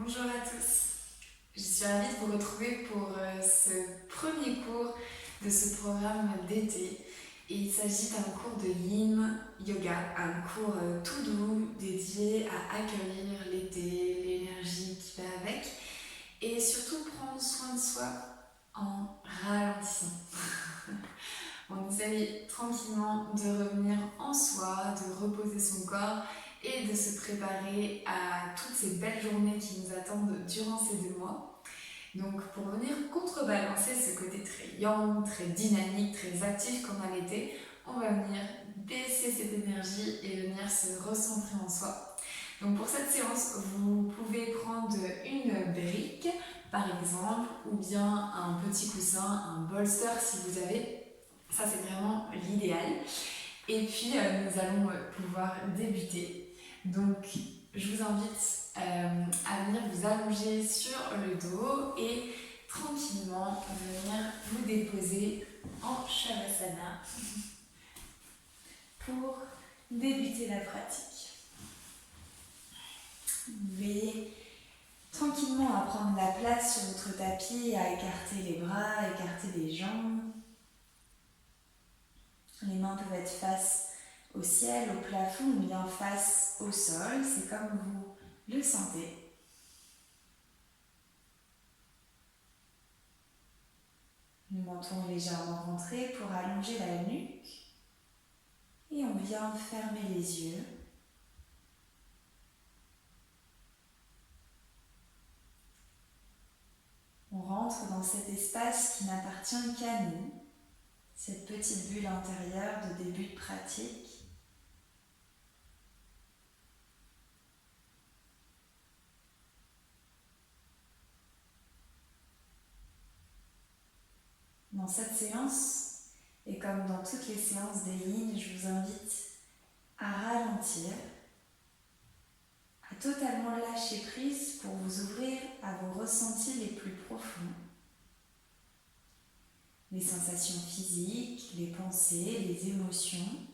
Bonjour à tous, je suis ravie de vous retrouver pour ce premier cours de ce programme d'été. Et il s'agit d'un cours de Yin Yoga, un cours tout doux dédié à accueillir l'été, l'énergie qui va avec et surtout prendre soin de soi en ralentissant. On essaye tranquillement de revenir en soi, de reposer son corps et de se préparer à toutes ces belles journées qui nous attendent durant ces 2 mois. Donc pour venir contrebalancer ce côté très yang, très dynamique, très actif qu'on a l'été, on va venir baisser cette énergie et venir se recentrer en soi. Donc pour cette séance, vous pouvez prendre une brique par exemple, ou bien un petit coussin, un bolster si vous avez. Ça c'est vraiment l'idéal. Et puis nous allons pouvoir débuter. Donc je vous invite à venir vous allonger sur le dos et tranquillement venir vous déposer en Shavasana pour débuter la pratique. Vous veillez tranquillement à prendre la place sur votre tapis, à écarter les bras, à écarter les jambes. Les mains peuvent être face au ciel, au plafond ou bien face au sol, c'est comme vous le sentez. Le menton légèrement rentré pour allonger la nuque. Et on vient fermer les yeux. On rentre dans cet espace qui n'appartient qu'à nous, cette petite bulle intérieure de début de pratique. Dans cette séance, et comme dans toutes les séances des Yin, je vous invite à ralentir, à totalement lâcher prise pour vous ouvrir à vos ressentis les plus profonds. Les sensations physiques, les pensées, les émotions.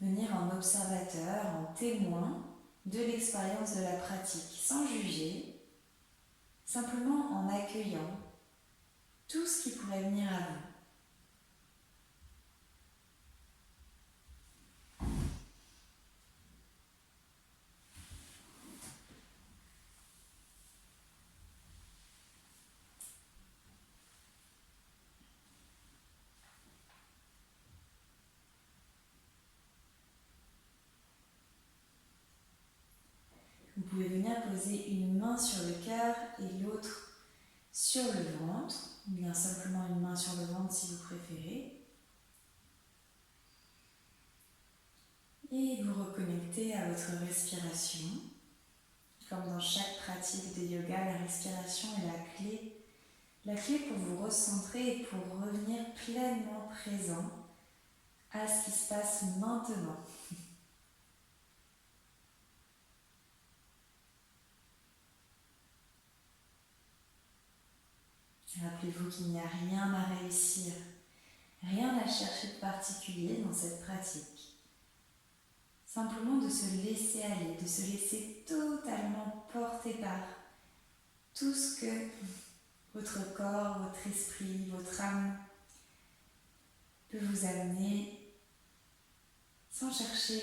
Venir en observateur, en témoin de l'expérience de la pratique, sans juger, simplement en accueillant tout ce qui pourrait venir à vous. Vous pouvez venir poser une main sur le cœur et l'autre sur le ventre, ou bien simplement une main sur le ventre si vous préférez. Et vous reconnectez à votre respiration. Comme dans chaque pratique de yoga, la respiration est la clé. La clé pour vous recentrer et pour revenir pleinement présent à ce qui se passe maintenant. Rappelez-vous qu'il n'y a rien à réussir, rien à chercher de particulier dans cette pratique. Simplement de se laisser aller, de se laisser totalement porter par tout ce que votre corps, votre esprit, votre âme peut vous amener sans chercher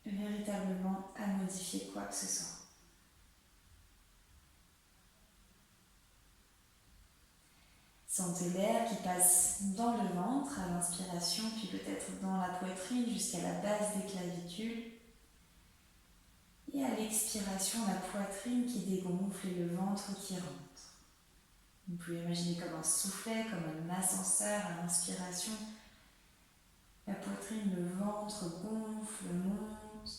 véritablement à modifier quoi que ce soit. Sentez l'air qui passe dans le ventre à l'inspiration, puis peut-être dans la poitrine jusqu'à la base des clavicules. Et à l'expiration, la poitrine qui dégonfle et le ventre qui rentre. Vous pouvez imaginer comme un soufflet, comme un ascenseur à l'inspiration. La poitrine, le ventre gonfle, monte.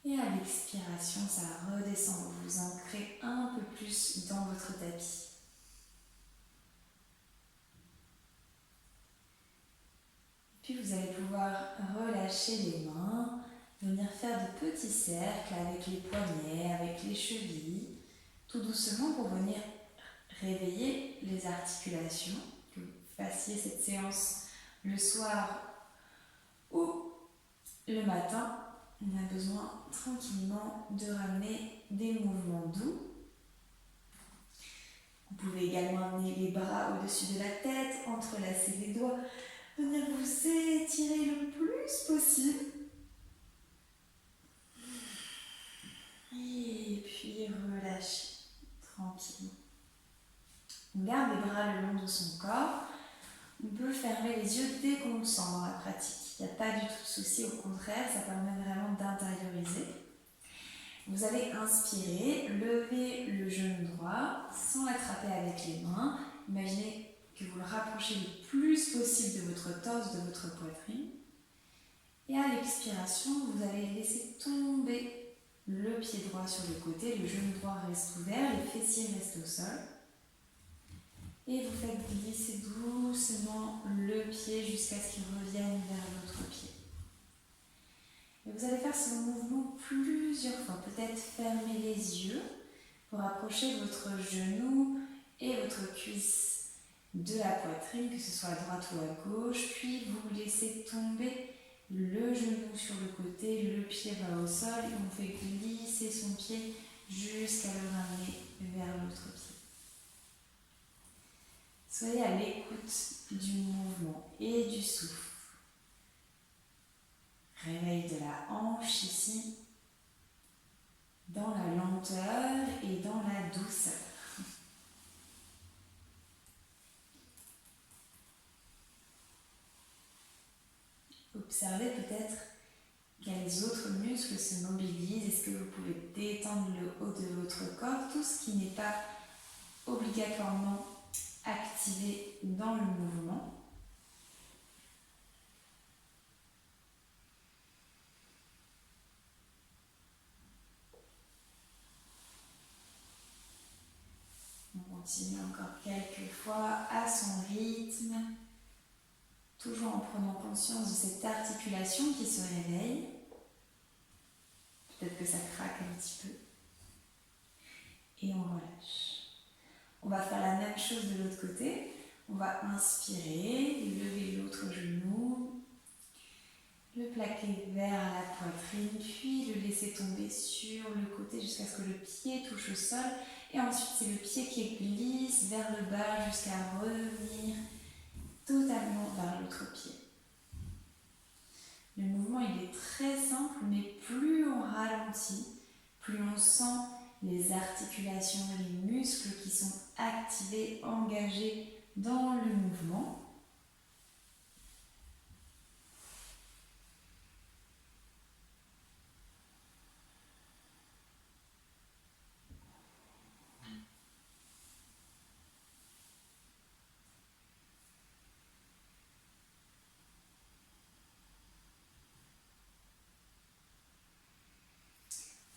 Et à l'expiration, ça redescend. Vous vous ancrez un peu plus dans votre tapis. Puis vous allez pouvoir relâcher les mains, venir faire de petits cercles avec les poignets, avec les chevilles, tout doucement pour venir réveiller les articulations, que vous fassiez cette séance le soir ou le matin. on a besoin tranquillement de ramener des mouvements doux. Vous pouvez également amener les bras au-dessus de la tête, entrelacer les doigts, venir vous étirer le plus possible. Et puis relâcher tranquillement. On garde les bras le long de son corps. On peut fermer les yeux dès qu'on le sent dans la pratique. Il n'y a pas du tout de souci, au contraire, ça permet vraiment d'intérioriser. Vous allez inspirer, lever le genou droit sans l'attraper avec les mains. Imaginez que vous le rapprochez le plus possible de votre torse, de votre poitrine. Et à l'expiration, vous allez laisser tomber le pied droit sur le côté, le genou droit reste ouvert, les fessiers restent au sol. Et vous faites glisser doucement le pied jusqu'à ce qu'il revienne vers l'autre pied. Et vous allez faire ce mouvement plusieurs fois. Peut-être fermer les yeux pour approcher votre genou et votre cuisse de la poitrine, que ce soit à droite ou à gauche. Puis vous laissez tomber le genou sur le côté, le pied va au sol et on fait glisser son pied jusqu'à le ramener vers l'autre pied. Soyez à l'écoute du mouvement et du souffle. Réveil de la hanche ici, dans la lenteur et dans la douceur. Observez peut-être quels autres muscles se mobilisent. Est-ce que vous pouvez détendre le haut de votre corps, tout ce qui n'est pas obligatoirement activé dans le mouvement. On continue encore quelques fois à son rythme, toujours en prenant conscience de cette articulation qui se réveille. Peut-être que ça craque un petit peu. Et on relâche. On va faire la même chose de l'autre côté. On va inspirer, lever l'autre genou, le plaquer vers la poitrine, puis le laisser tomber sur le côté jusqu'à ce que le pied touche au sol. Et ensuite, c'est le pied qui glisse vers le bas jusqu'à revenir totalement vers l'autre pied. Le mouvement, il est très simple, mais plus on ralentit, plus on sent les articulations, les muscles qui sont activés, engagés dans le mouvement.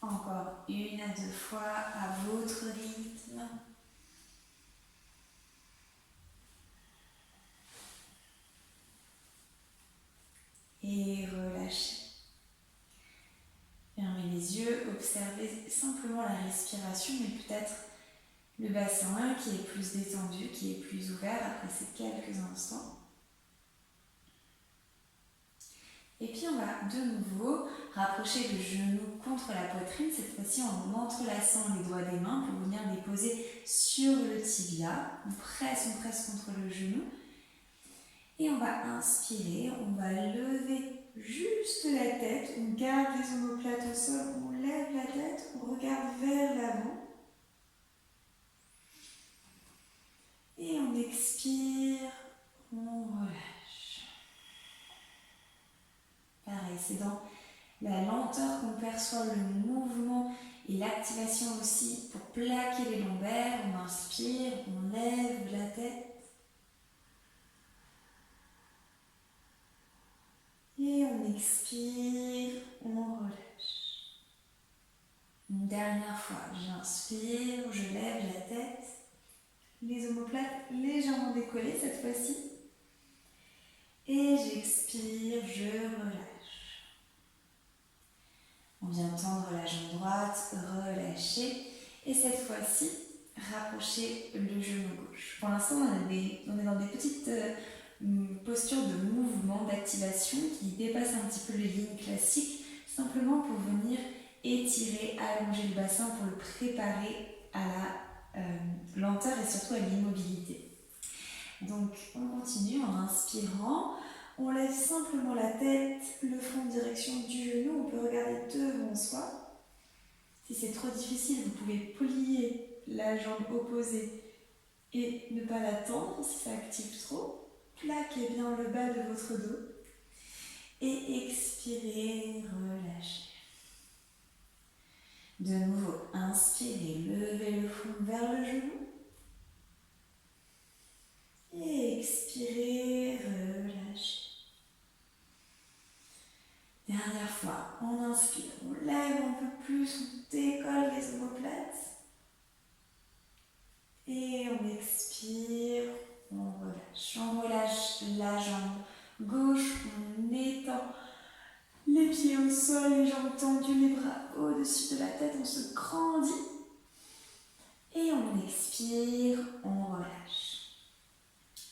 Encore 1 à 2 fois à votre rythme. Et relâchez. Fermez les yeux, observez simplement la respiration, mais peut-être le bassin qui est plus détendu, qui est plus ouvert après ces quelques instants. Et puis on va de nouveau rapprocher le genou contre la poitrine, cette fois-ci en entrelaçant les doigts des mains pour venir les poser sur le tibia. On presse contre le genou. Et on va inspirer, on va lever juste la tête, on garde les omoplates au sol, on lève la tête, on regarde vers l'avant. Et on expire, on relâche. Pareil, c'est dans la lenteur qu'on perçoit le mouvement et l'activation aussi pour plaquer les lombaires. On inspire, on lève la tête. Et on expire, on relâche. Une dernière fois, j'inspire, je lève la tête. Les omoplates légèrement décollées cette fois-ci. Et j'expire, je relâche. On vient tendre la jambe droite, relâcher. Et cette fois-ci, rapprocher le genou gauche. Pour l'instant, on est dans des petites postures de mouvement, d'activation qui dépassent un petit peu les lignes classiques. simplement pour venir étirer, allonger le bassin pour le préparer à la lenteur et surtout à l'immobilité. Donc on continue en inspirant, on lève simplement la tête, le front en direction du genou, on peut regarder devant soi. Si c'est trop difficile, vous pouvez plier la jambe opposée et ne pas la tendre si ça active trop. Plaquez bien le bas de votre dos et expirez, relâchez. De nouveau, inspirez, levez le front vers le genou. Et expirez, relâchez. Dernière fois, on inspire, on lève un peu plus, on décolle les omoplates. Et on expire, on relâche. On relâche la jambe gauche, on étend les pieds au sol, les jambes tendues, les bras au-dessus de la tête, on se grandit. Et on expire, on relâche.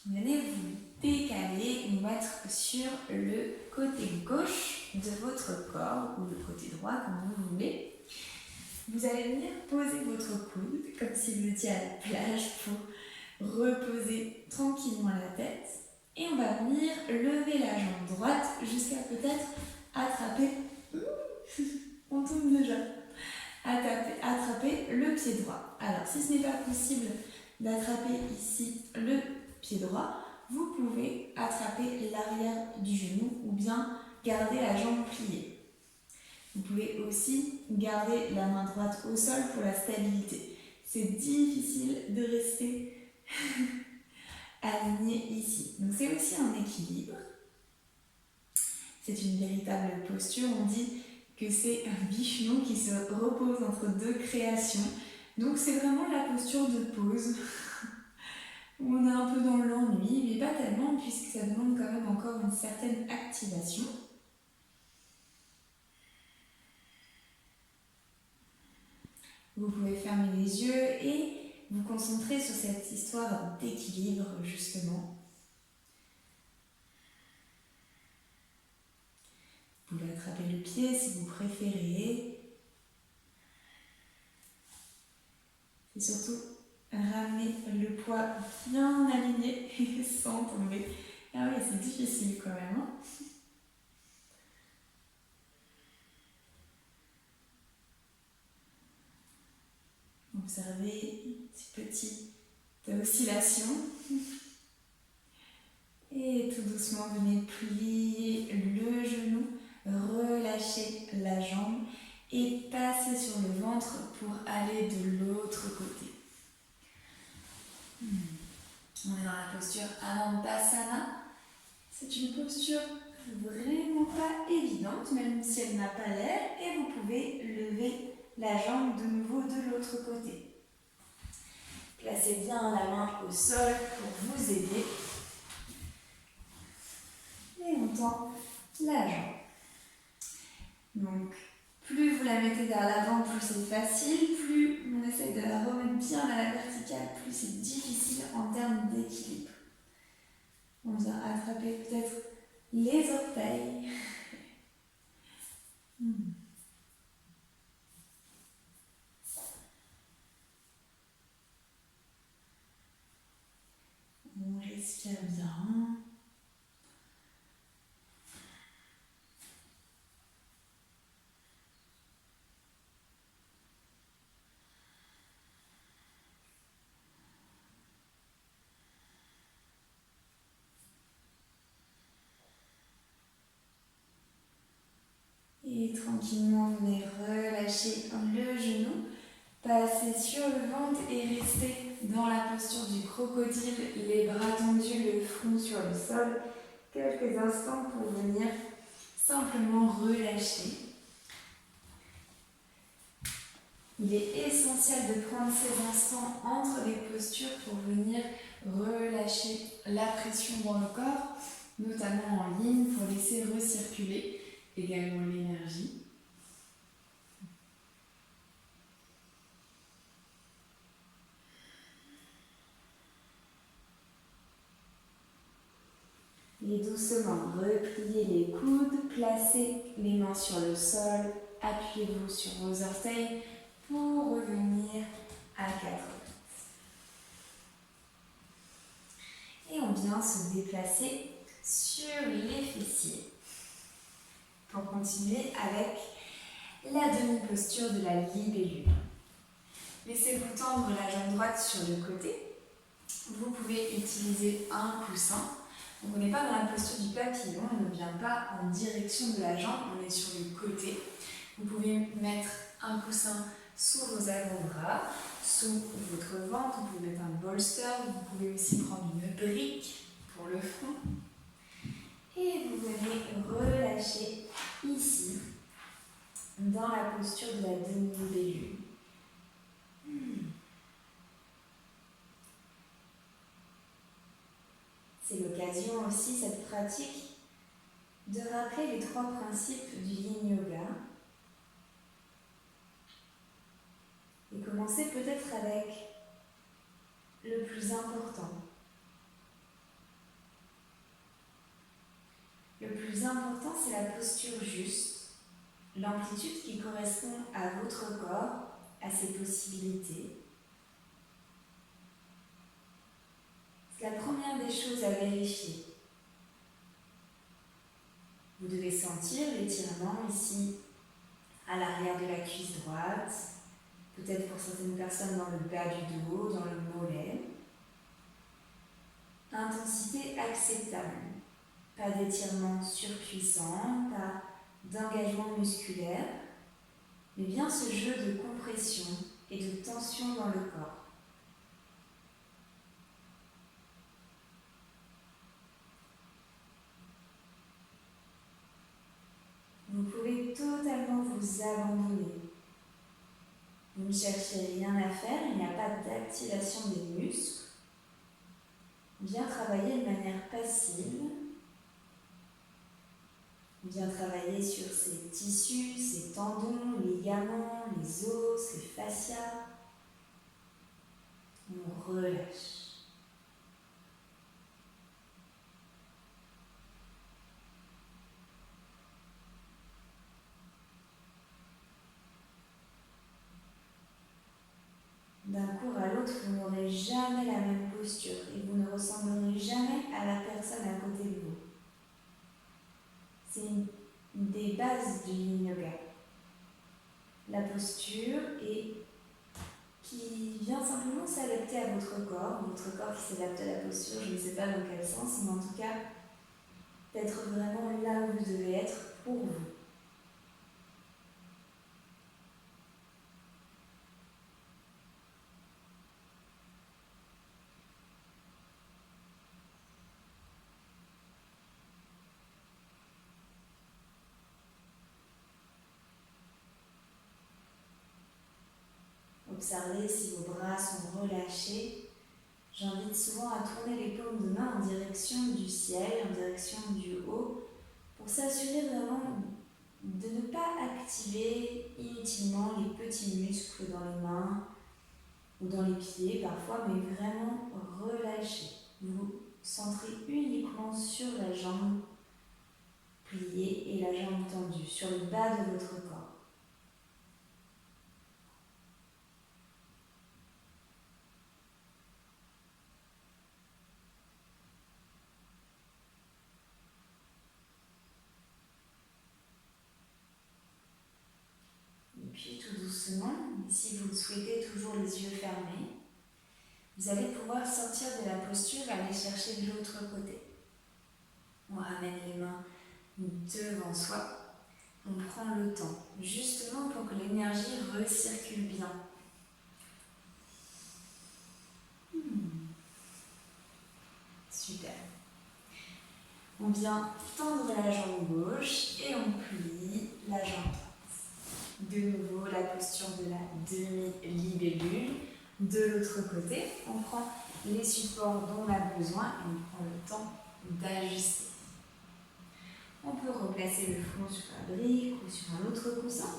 Venez vous décaler, vous mettre sur le côté gauche de votre corps ou le côté droit comme vous voulez. Vous allez venir poser votre coude comme si vous étiez à la plage pour reposer tranquillement la tête. Et on va venir lever la jambe droite jusqu'à peut-être attraper, on tombe déjà, attraper le pied droit. Alors si ce n'est pas possible d'attraper ici le pied droit, vous pouvez attraper l'arrière du genou ou bien garder la jambe pliée. Vous pouvez aussi garder la main droite au sol pour la stabilité. C'est difficile de rester aligné ici. Donc c'est aussi un équilibre. C'est une véritable posture. On dit que c'est un Vishnu qui se repose entre deux créations. Donc c'est vraiment la posture de pause. On est un peu dans l'ennui, mais pas tellement puisque ça demande quand même encore une certaine activation. Vous pouvez fermer les yeux et vous concentrer sur cette histoire d'équilibre, justement. Vous pouvez attraper le pied si vous préférez. Et surtout, ramener le poids bien aligné sans tomber. Ah oui, c'est difficile quand même, hein. Observez ces petites oscillations. Et tout doucement, venez plier le genou, relâcher la jambe et passer sur le ventre pour aller de l'autre côté. On est dans la posture Anandasana. C'est une posture vraiment pas évidente, même si elle n'a pas l'air, et vous pouvez lever la jambe de nouveau de l'autre côté. Placez bien la main au sol pour vous aider. Et on tend la jambe. Donc, plus vous la mettez vers l'avant, plus c'est facile, plus on essaie de la remettre bien à la verticale, plus c'est difficile en termes d'équilibre. On vient attraper peut-être les orteils. On respire bien. Et tranquillement, vous allez relâcher le genou, passer sur le ventre et rester dans la posture du crocodile, les bras tendus, le front sur le sol, quelques instants pour venir simplement relâcher. Il est essentiel de prendre ces instants entre les postures pour venir relâcher la pression dans le corps, notamment en ligne, pour laisser recirculer également l'énergie. Et doucement, repliez les coudes, placez les mains sur le sol, appuyez-vous sur vos orteils pour revenir à 4 pattes. Et on vient se déplacer sur les fessiers pour continuer avec la demi-posture de la libellule. Laissez-vous tendre la jambe droite sur le côté. Vous pouvez utiliser un coussin. Donc on n'est pas dans la posture du papillon, on ne vient pas en direction de la jambe, on est sur le côté. Vous pouvez mettre un coussin sous vos avant-bras, sous votre ventre, vous pouvez mettre un bolster, vous pouvez aussi prendre une brique pour le front. Et vous venez relâcher ici, dans la posture de la demi-libellule. C'est l'occasion aussi, cette pratique, de rappeler les 3 principes du Yin Yoga. Et commencer peut-être avec le plus important. Le plus important, c'est la posture juste, l'amplitude qui correspond à votre corps, à ses possibilités. C'est la première des choses à vérifier. Vous devez sentir l'étirement ici à l'arrière de la cuisse droite, peut-être pour certaines personnes dans le bas du dos, dans le mollet. Intensité acceptable. Pas d'étirement surpuissant, pas d'engagement musculaire, mais bien ce jeu de compression et de tension dans le corps. Vous pouvez totalement vous abandonner. Vous ne cherchez rien à faire, il n'y a pas d'activation des muscles. Bien travailler de manière passive. Bien travailler sur ces tissus, ces tendons, les ligaments, les os, les fascias. On relâche. D'un cours à l'autre, vous n'aurez jamais la même posture et vous ne ressemblerez jamais à la personne à côté de vous. C'est une des bases du Yin Yoga. La posture qui vient simplement s'adapter à votre corps qui s'adapte à la posture, je ne sais pas dans quel sens, mais en tout cas, d'être vraiment là où vous devez être pour vous. Observez si vos bras sont relâchés. J'invite souvent à tourner les paumes de main en direction du ciel, en direction du haut, pour s'assurer vraiment de ne pas activer inutilement les petits muscles dans les mains ou dans les pieds parfois, mais vraiment relâcher. Vous centrez uniquement sur la jambe pliée et la jambe tendue, sur le bas de votre corps. Puis tout doucement, si vous le souhaitez, toujours les yeux fermés, vous allez pouvoir sortir de la posture et aller chercher de l'autre côté. On ramène les mains devant soi, on prend le temps, justement pour que l'énergie recircule bien. Super. On vient tendre la jambe gauche et on plie la jambe droite. De nouveau, la posture de la demi-libellule. De l'autre côté, on prend les supports dont on a besoin et on prend le temps d'ajuster. On peut replacer le front sur la brique ou sur un autre coussin.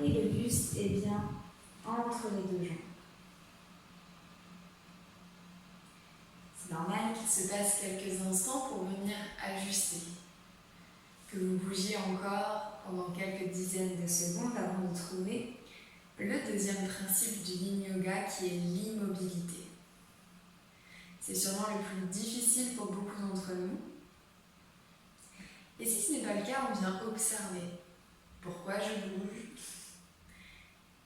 Et le buste est bien entre les deux jambes. C'est normal qu'il se passe quelques instants pour venir ajuster. Que vous bougiez encore pendant quelques dizaines de secondes avant de trouver le deuxième principe du Yin Yoga qui est l'immobilité. C'est sûrement le plus difficile pour beaucoup d'entre nous. Et si ce n'est pas le cas, on vient observer. Pourquoi je bouge ?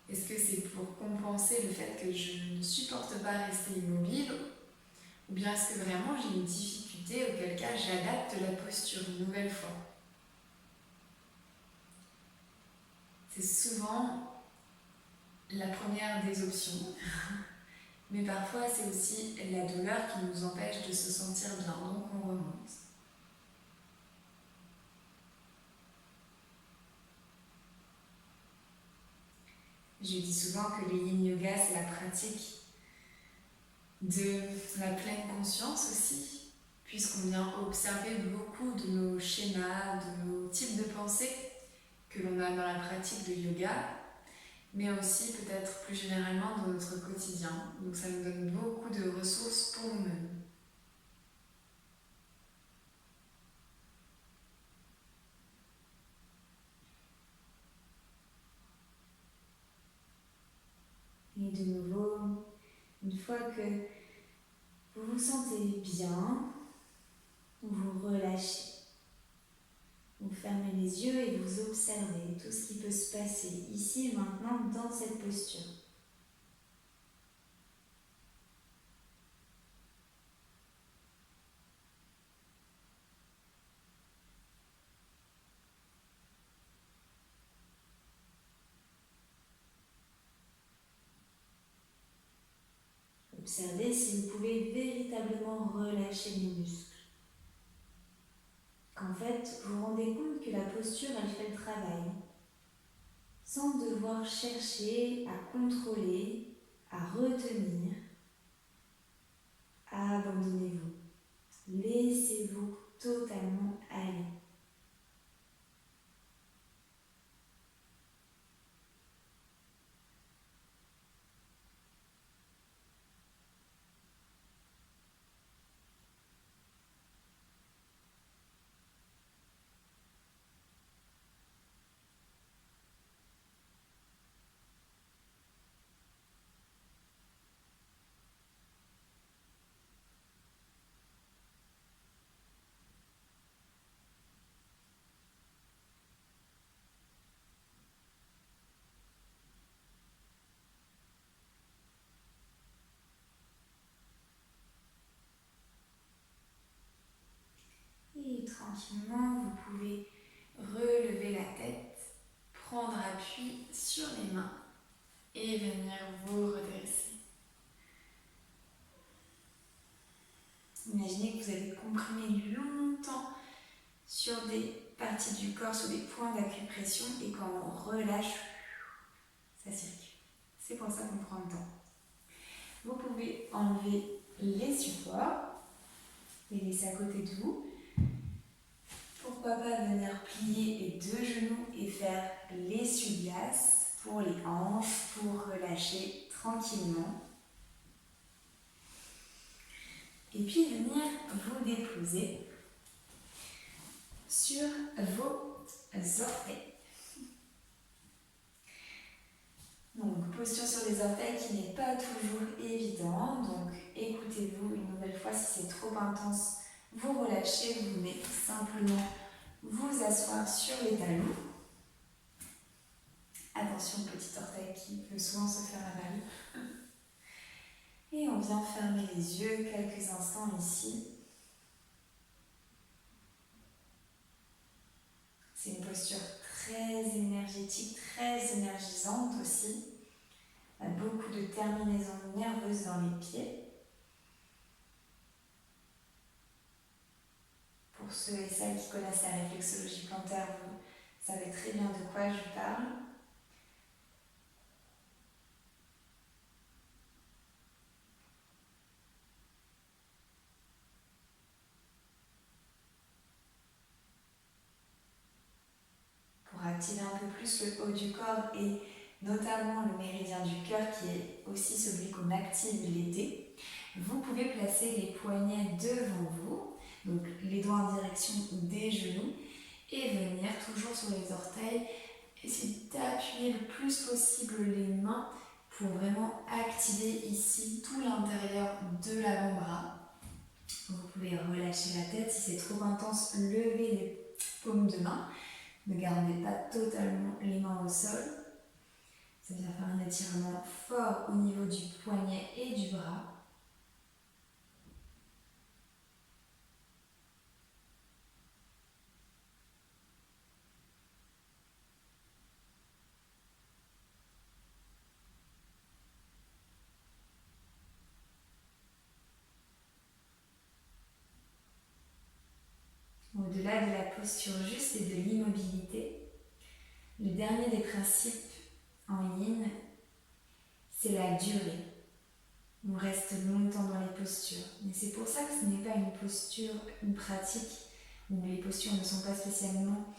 Est-ce que c'est pour compenser le fait que je ne supporte pas rester immobile ? Ou bien est-ce que vraiment j'ai une difficulté auquel cas j'adapte la posture une nouvelle fois ? C'est souvent la première des options, mais parfois c'est aussi la douleur qui nous empêche de se sentir bien, donc on remonte. Je dis souvent que le Yin Yoga, c'est la pratique de la pleine conscience aussi, puisqu'on vient observer beaucoup de nos schémas, de nos types de pensées que l'on a dans la pratique de yoga, mais aussi peut-être plus généralement dans notre quotidien. Donc ça nous donne beaucoup de ressources pour nous-mêmes. Et de nouveau, une fois que vous vous sentez bien, vous relâchez. Vous fermez les yeux et vous observez tout ce qui peut se passer ici et maintenant dans cette posture. Observez si vous pouvez véritablement relâcher les muscles. Qu'en fait, vous vous rendez compte que la posture, elle fait le travail. Sans devoir chercher à contrôler, à retenir, abandonnez-vous. Laissez-vous totalement aller. Et tranquillement, vous pouvez relever la tête, prendre appui sur les mains et venir vous redresser. Imaginez que vous avez comprimé longtemps sur des parties du corps, sur des points d'acupression, et quand on relâche, ça circule. C'est pour ça qu'on prend le temps. Vous pouvez enlever les supports, les laisser à côté de vous. Pourquoi pas venir plier les deux genoux et faire l'essuie-glace pour les hanches, pour relâcher tranquillement. Et puis venir vous déposer sur vos orteils. Donc, posture sur les orteils qui n'est pas toujours évident. Donc, écoutez-vous une nouvelle fois. Si c'est trop intense, vous relâchez. Vous venez simplement vous asseoir sur les talons. Attention, petit orteil qui peut souvent se faire la balle. Et on vient fermer les yeux quelques instants ici. C'est une posture très énergétique, très énergisante aussi. On a beaucoup de terminaisons nerveuses dans les pieds. Pour ceux et celles qui connaissent la réflexologie plantaire, vous savez très bien de quoi je parle. Pour activer un peu plus le haut du corps et notamment le méridien du cœur qui est aussi celui qu'on active l'été, Vous pouvez placer les poignets devant vous, donc les doigts en direction des genoux, et venir toujours sur les orteils, essayer d'appuyer le plus possible les mains pour vraiment activer ici tout l'intérieur de l'avant-bras. Vous pouvez relâcher la tête, si c'est trop intense, levez les paumes de main. Ne gardez pas totalement les mains au sol. Ça vient faire un étirement fort au niveau du poignet et du bras. Au-delà de la posture juste et de l'immobilité, le dernier des principes en yin, c'est la durée. On reste longtemps dans les postures. Mais c'est pour ça que ce n'est pas une posture, une pratique où les postures ne sont pas spécialement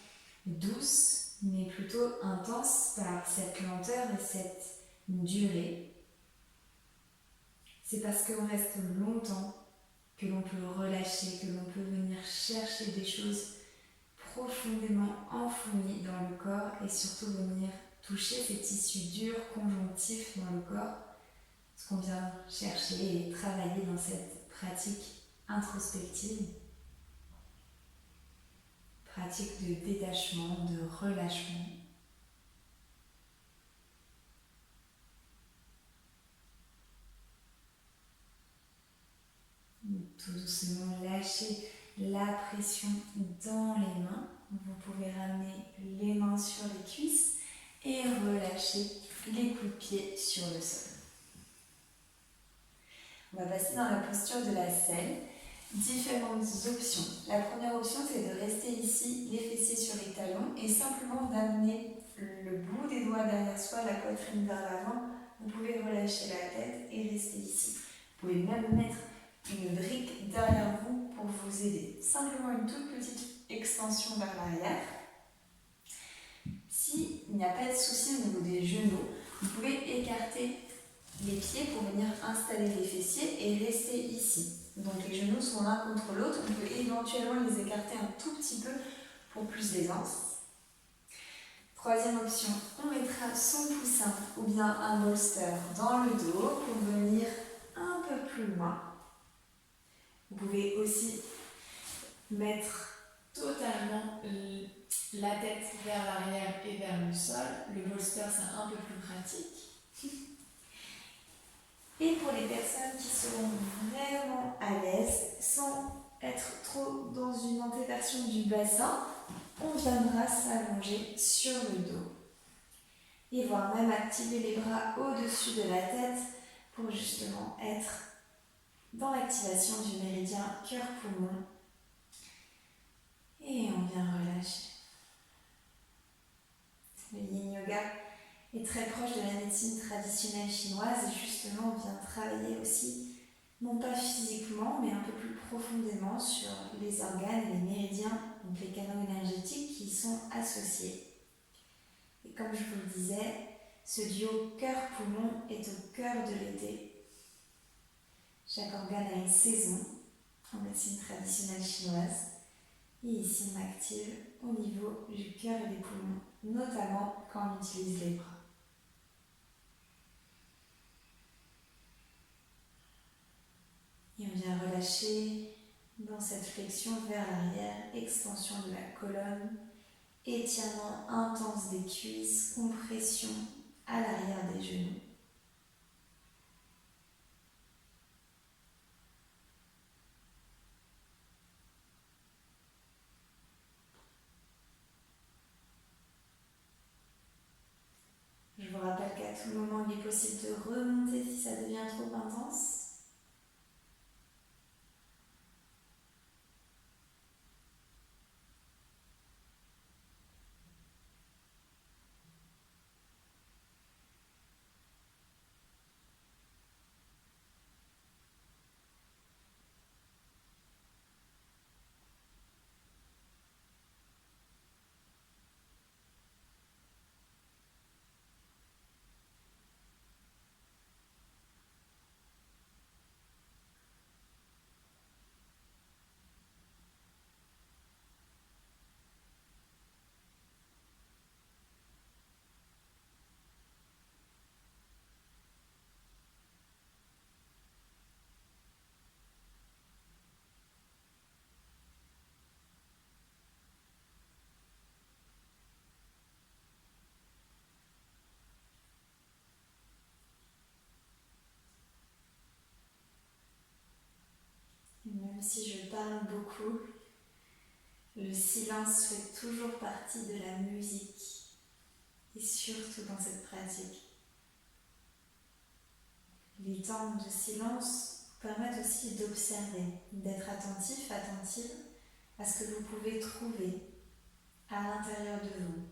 douces, mais plutôt intenses par cette lenteur et cette durée. C'est parce qu'on reste longtemps que l'on peut relâcher, que l'on peut venir chercher des choses profondément enfouies dans le corps et surtout venir toucher ces tissus durs, conjonctifs dans le corps, ce qu'on vient chercher et travailler dans cette pratique introspective, pratique de détachement, de relâchement. Tout doucement lâchez la pression dans les mains. Vous pouvez ramener les mains sur les cuisses et relâcher les coups de pied sur le sol. On va passer dans la posture de la selle. Différentes options. La première option, c'est de rester ici, les fessiers sur les talons et simplement d'amener le bout des doigts derrière soi, la poitrine vers l'avant. Vous pouvez relâcher la tête et rester ici. Vous pouvez même mettre une brique derrière vous pour vous aider. Simplement une toute petite extension vers l'arrière. S'il n'y a pas de souci au niveau des genoux, vous pouvez écarter les pieds pour venir installer les fessiers et rester ici. Donc les genoux sont l'un contre l'autre, on peut éventuellement les écarter un tout petit peu pour plus d'aisance. Troisième option, on mettra son coussin ou bien un bolster dans le dos pour venir un peu plus loin. Vous pouvez aussi mettre totalement la tête vers l'arrière et vers le sol. Le bolster, c'est un peu plus pratique. Et pour les personnes qui seront vraiment à l'aise, sans être trop dans une antéversion du bassin, on viendra s'allonger sur le dos. Et voire même activer les bras au-dessus de la tête pour justement être dans l'activation du méridien cœur-poumon. Et on vient relâcher. Le yin yoga est très proche de la médecine traditionnelle chinoise et justement on vient travailler aussi, non pas physiquement, mais un peu plus profondément sur les organes et les méridiens, donc les canaux énergétiques qui y sont associés. Et comme je vous le disais, ce duo cœur-poumon est au cœur de l'été. Chaque organe a une saison en médecine traditionnelle chinoise. Et ici, on active au niveau du cœur et des poumons, notamment quand on utilise les bras. Et on vient relâcher dans cette flexion vers l'arrière, extension de la colonne, étirement intense des cuisses, compression à l'arrière des genoux. Je vous rappelle qu'à tout moment, il est possible de remonter si ça devient trop intense. Même si je parle beaucoup, le silence fait toujours partie de la musique, et surtout dans cette pratique. Les temps de silence permettent aussi d'observer, d'être attentif, attentive à ce que vous pouvez trouver à l'intérieur de vous.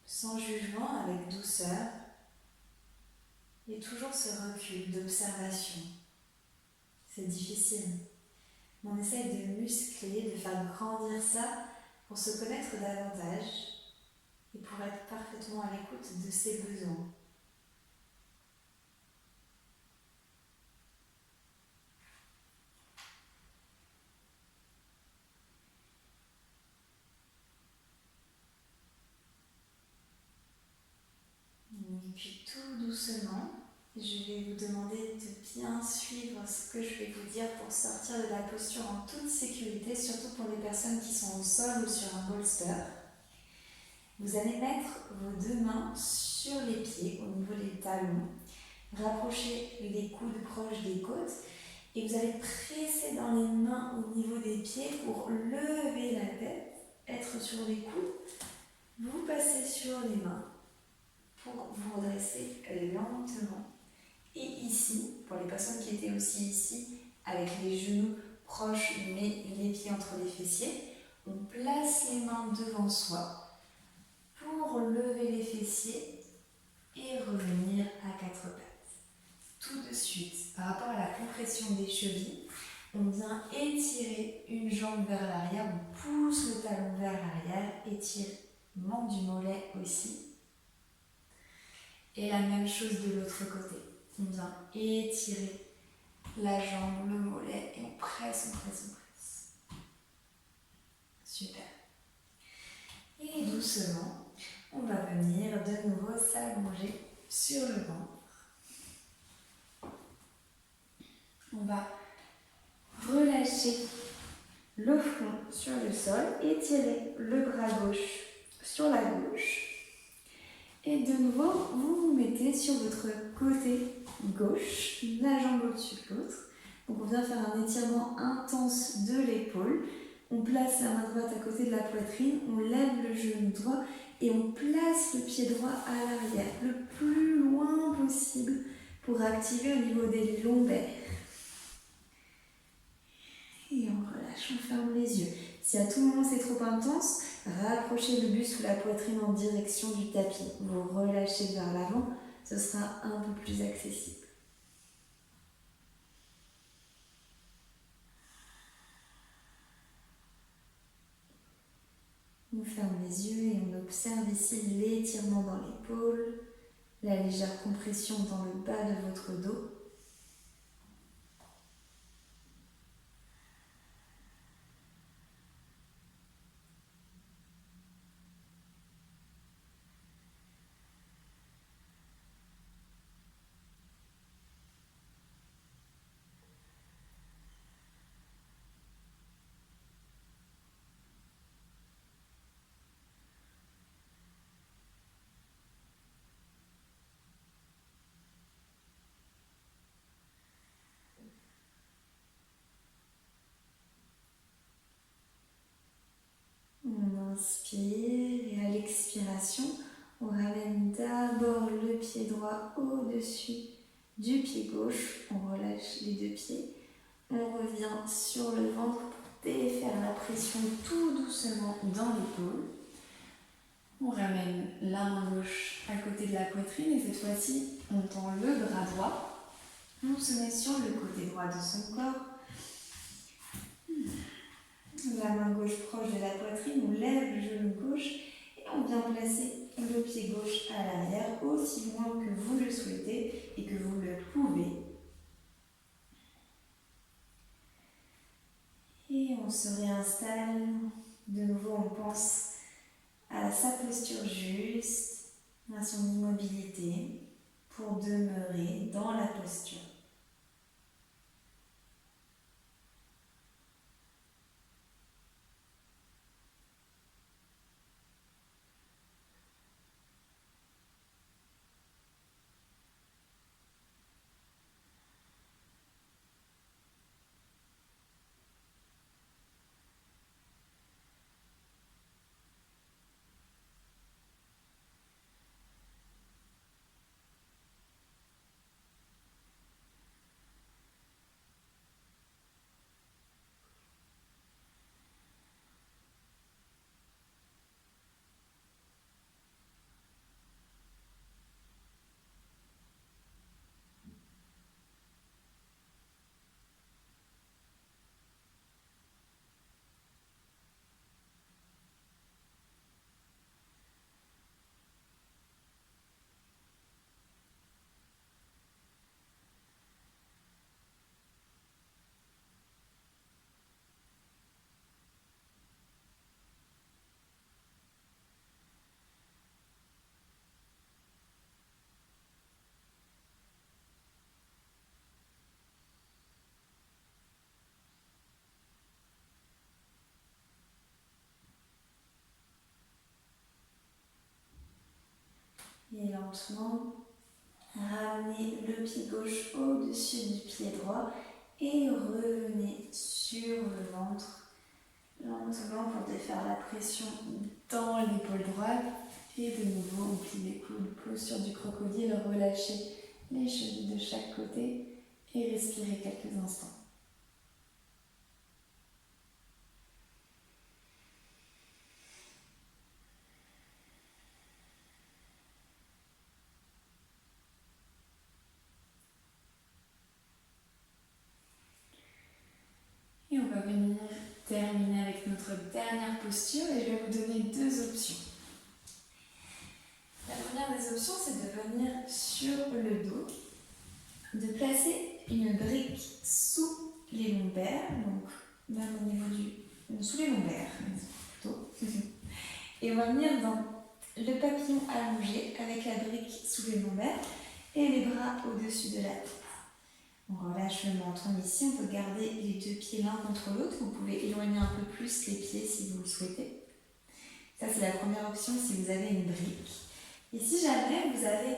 Sans jugement, avec douceur, et toujours ce recul d'observation. C'est difficile, mais on essaye de muscler, de faire grandir ça pour se connaître davantage et pour être parfaitement à l'écoute de ses besoins. Et puis tout doucement, je vais vous demander de bien suivre ce que je vais vous dire pour sortir de la posture en toute sécurité, surtout pour les personnes qui sont au sol ou sur un bolster. Vous allez mettre vos deux mains sur les pieds, au niveau des talons, rapprocher les coudes proches des côtes et vous allez presser dans les mains au niveau des pieds pour lever la tête, être sur les coudes. Vous passez sur les mains pour vous redresser lentement. Et ici, pour les personnes qui étaient aussi ici, avec les genoux proches mais les pieds entre les fessiers, on place les mains devant soi pour lever les fessiers et revenir à quatre pattes. Tout de suite, par rapport à la compression des chevilles, on vient étirer une jambe vers l'arrière, on pousse le talon vers l'arrière, étirement du mollet aussi. Et la même chose de l'autre côté. On vient étirer la jambe, le mollet et on presse, on presse, on presse. Super. Et doucement, on va venir de nouveau s'allonger sur le ventre. On va relâcher le front sur le sol, étirer le bras gauche sur la gauche. Et de nouveau, vous vous mettez sur votre côté gauche, la jambe au-dessus de l'autre. Donc on vient faire un étirement intense de l'épaule. On place la main droite à côté de la poitrine, on lève le genou droit et on place le pied droit à l'arrière, le plus loin possible pour activer au niveau des lombaires. Et on relâche, on ferme les yeux. Si à tout moment c'est trop intense, rapprochez le buste ou la poitrine en direction du tapis. Vous relâchez vers l'avant, ce sera un peu plus accessible. On ferme les yeux et on observe ici l'étirement dans l'épaule, la légère compression dans le bas de votre dos. On inspire et à l'expiration, on ramène d'abord le pied droit au-dessus du pied gauche. On relâche les deux pieds. On revient sur le ventre pour défaire la pression tout doucement dans l'épaule. On ramène la main gauche à côté de la poitrine et cette fois-ci, on tend le bras droit. On se met sur le côté droit de son corps. La main gauche proche de la poitrine, on lève le genou gauche et on vient placer le pied gauche à l'arrière aussi loin que vous le souhaitez et que vous le pouvez. Et on se réinstalle. De nouveau, on pense à sa posture juste, à son immobilité pour demeurer dans la posture. Et lentement, ramenez le pied gauche au-dessus du pied droit et revenez sur le ventre, lentement pour défaire la pression dans l'épaule droite. Et de nouveau, on plie les coudes, posture du crocodile, relâchez les chevilles de chaque côté et respirez quelques instants. Et on va venir terminer avec notre dernière posture et je vais vous donner deux options. La première des options, c'est de venir sur le dos, de placer une brique sous les lombaires, donc même au niveau sous les lombaires plutôt, et on va venir dans le papillon allongé avec la brique sous les lombaires et les bras au-dessus de la tête. On relâche le menton ici, on peut garder les deux pieds l'un contre l'autre, vous pouvez éloigner un peu plus les pieds si vous le souhaitez. Ça c'est la première option si vous avez une brique. Et si jamais vous avez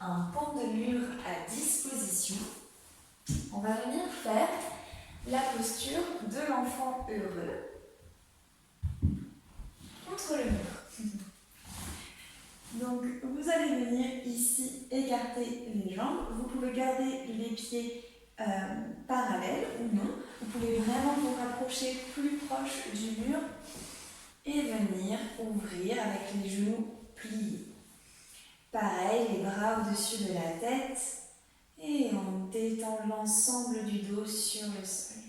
un pendule à disposition, on va venir faire la posture de l'enfant heureux contre le mur. Donc vous allez venir ici écarter les jambes, vous pouvez garder les pieds parallèles ou non, vous pouvez vraiment vous rapprocher plus proche du mur et venir ouvrir avec les genoux pliés. Pareil, les bras au-dessus de la tête et on détend l'ensemble du dos sur le sol.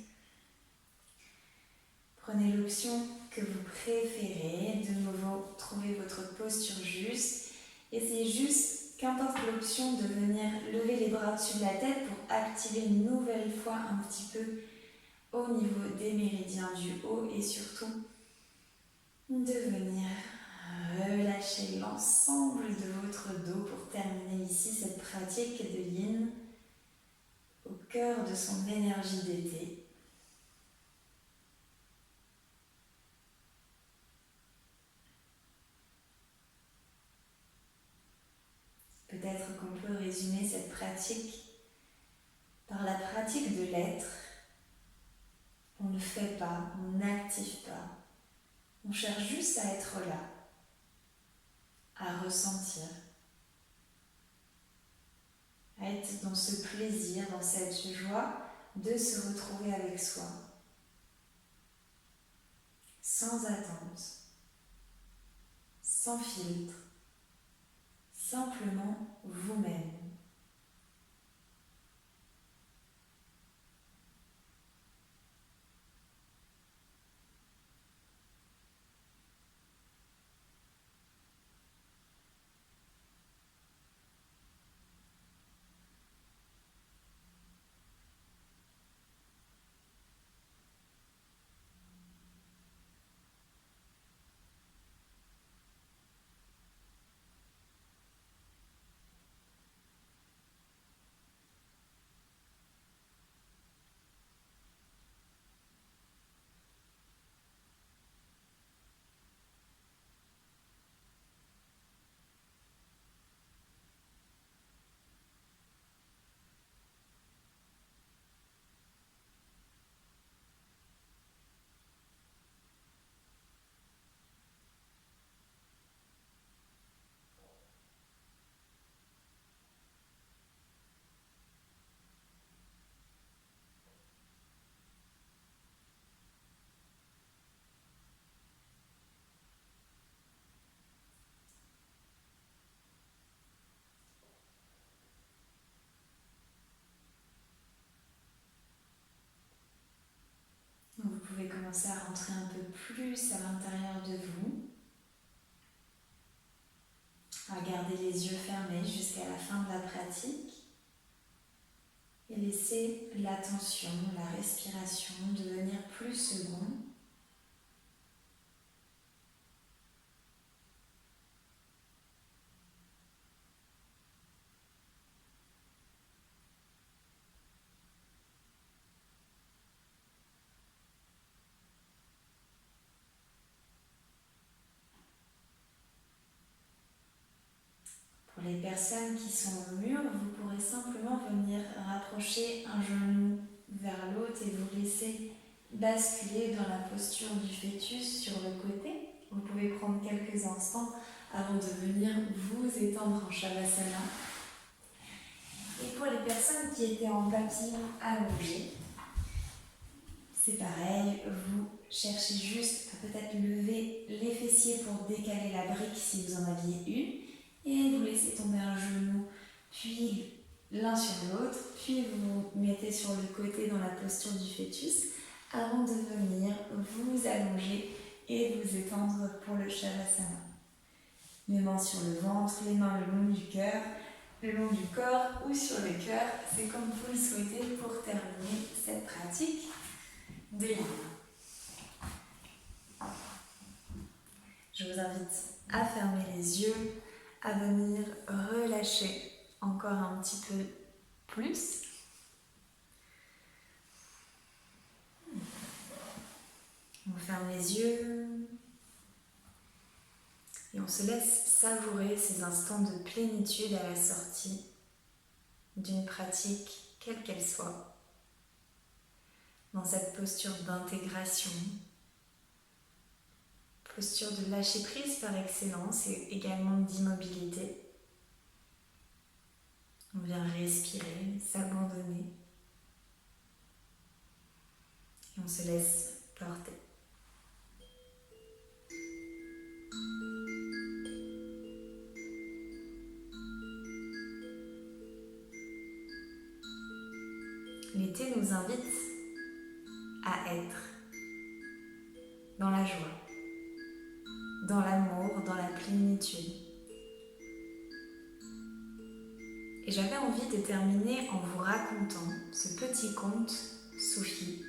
Prenez l'option que vous préférez, de nouveau trouvez votre posture juste. Essayez juste, qu'importe l'option, de venir lever les bras au-dessus de la tête pour activer une nouvelle fois un petit peu au niveau des méridiens du haut et surtout de venir relâcher l'ensemble de votre dos pour terminer ici cette pratique de yin au cœur de son énergie d'été. Peut-être qu'on peut résumer cette pratique par la pratique de l'être. On ne fait pas, on n'active pas. On cherche juste à être là, à ressentir, à être dans ce plaisir, dans cette joie de se retrouver avec soi, sans attente, sans filtre, simplement vous-même. Vous pouvez commencer à rentrer un peu plus à l'intérieur de vous, à garder les yeux fermés jusqu'à la fin de la pratique et laisser l'attention, la respiration devenir plus seconde. Pour Pour les personnes qui sont au mur, vous pourrez simplement venir rapprocher un genou vers l'autre et vous laisser basculer dans la posture du fœtus sur le côté. Vous pouvez prendre quelques instants avant de venir vous étendre en Shavasana. Et pour les personnes qui étaient en papillon allongé, c'est pareil, vous cherchez juste à peut-être lever les fessiers pour décaler la brique si vous en aviez une, et vous laissez tomber un genou, puis l'un sur l'autre, puis vous vous mettez sur le côté dans la posture du fœtus, avant de venir vous allonger et vous étendre pour le Shavasana. Les mains sur le ventre, les mains le long du cœur, le long du corps ou sur le cœur, c'est comme vous le souhaitez pour terminer cette pratique de yin. Je vous invite à fermer les yeux, à venir relâcher encore un petit peu plus. On ferme les yeux et on se laisse savourer ces instants de plénitude à la sortie d'une pratique, quelle qu'elle soit, dans cette posture d'intégration, posture de lâcher prise par excellence et également d'immobilité. On vient respirer, s'abandonner et on se laisse porter. L'été nous invite à être dans la joie, dans l'amour, dans la plénitude. Et j'avais envie de terminer en vous racontant ce petit conte soufi.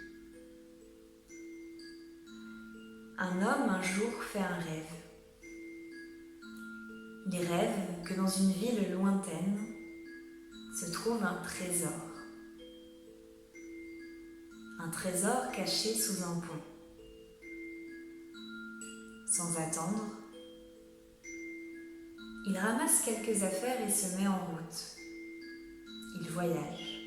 Un homme un jour fait un rêve. Il rêve que dans une ville lointaine se trouve un trésor. Un trésor caché sous un pont. Sans attendre, il ramasse quelques affaires et se met en route. Il voyage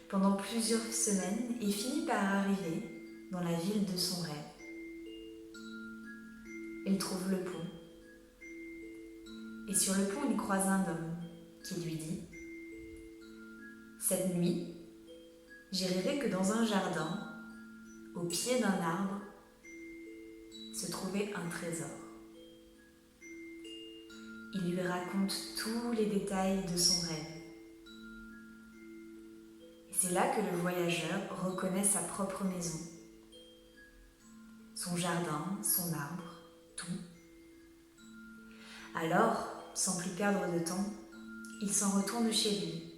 pendant plusieurs semaines et finit par arriver dans la ville de son rêve. Il trouve le pont. Et sur le pont, il croise un homme qui lui dit « Cette nuit, j'ai rêvé que dans un jardin, au pied d'un arbre, se trouvait un trésor. » Il lui raconte tous les détails de son rêve. Et c'est là que le voyageur reconnaît sa propre maison, son jardin, son arbre, tout. Alors, sans plus perdre de temps, il s'en retourne chez lui.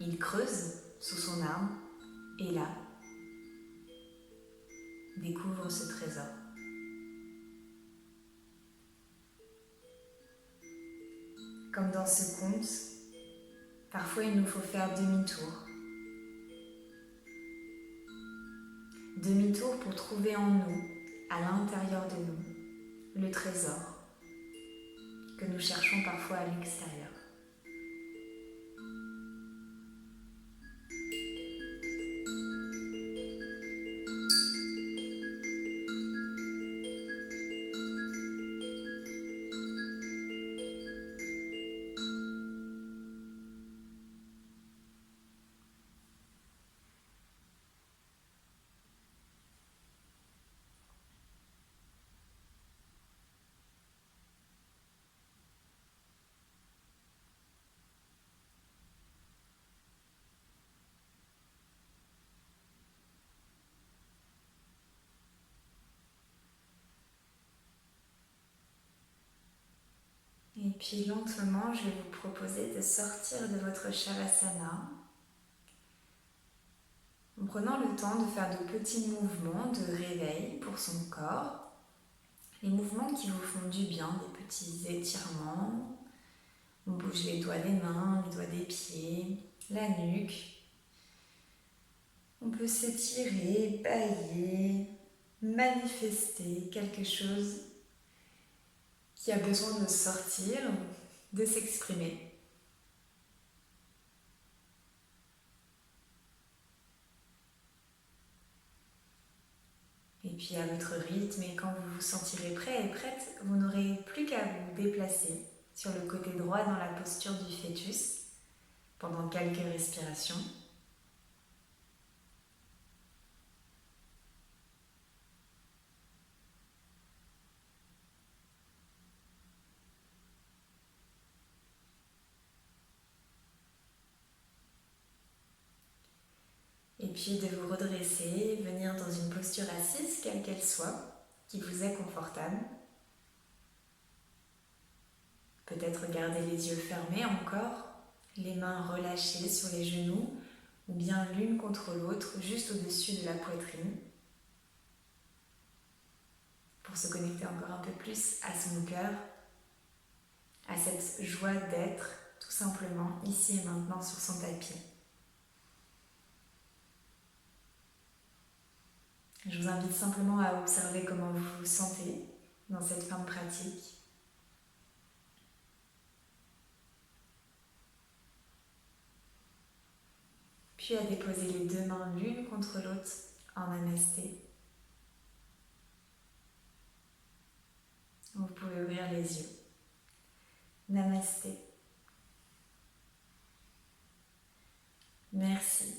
Il creuse sous son arbre et là, découvre ce trésor. Comme dans ce conte, parfois il nous faut faire demi-tour. Demi-tour pour trouver en nous, à l'intérieur de nous, le trésor que nous cherchons parfois à l'extérieur. Et puis lentement, je vais vous proposer de sortir de votre Shavasana en prenant le temps de faire de petits mouvements de réveil pour son corps. Les mouvements qui vous font du bien, des petits étirements. On bouge les doigts des mains, les doigts des pieds, la nuque. On peut s'étirer, bâiller, manifester quelque chose qui a besoin de sortir, de s'exprimer. Et puis à votre rythme, et quand vous vous sentirez prêt et prête, vous n'aurez plus qu'à vous déplacer sur le côté droit dans la posture du fœtus pendant quelques respirations. Et puis de vous redresser, venir dans une posture assise, quelle qu'elle soit, qui vous est confortable. Peut-être garder les yeux fermés encore, les mains relâchées sur les genoux ou bien l'une contre l'autre, juste au-dessus de la poitrine. Pour se connecter encore un peu plus à son cœur, à cette joie d'être tout simplement ici et maintenant sur son tapis. Je vous invite simplement à observer comment vous vous sentez dans cette fin de pratique. Puis à déposer les deux mains l'une contre l'autre en namasté. Vous pouvez ouvrir les yeux. Namasté. Merci.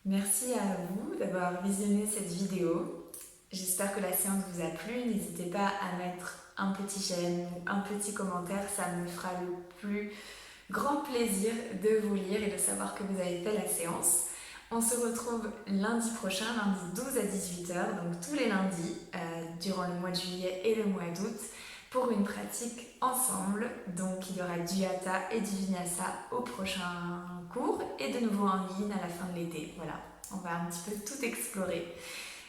Merci à vous d'avoir visionné cette vidéo. J'espère que la séance vous a plu. N'hésitez pas à mettre un petit j'aime ou un petit commentaire. Ça me fera le plus grand plaisir de vous lire et de savoir que vous avez fait la séance. On se retrouve lundi prochain, lundi 12 à 18h, donc tous les lundis, durant le mois de juillet et le mois d'août, pour une pratique ensemble. Donc il y aura du Hatha et du Vinyasa au prochain cours et de nouveau en ligne à la fin de l'été. Voilà, on va un petit peu tout explorer.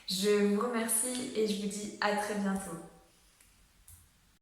Je vous remercie et je vous dis à très bientôt.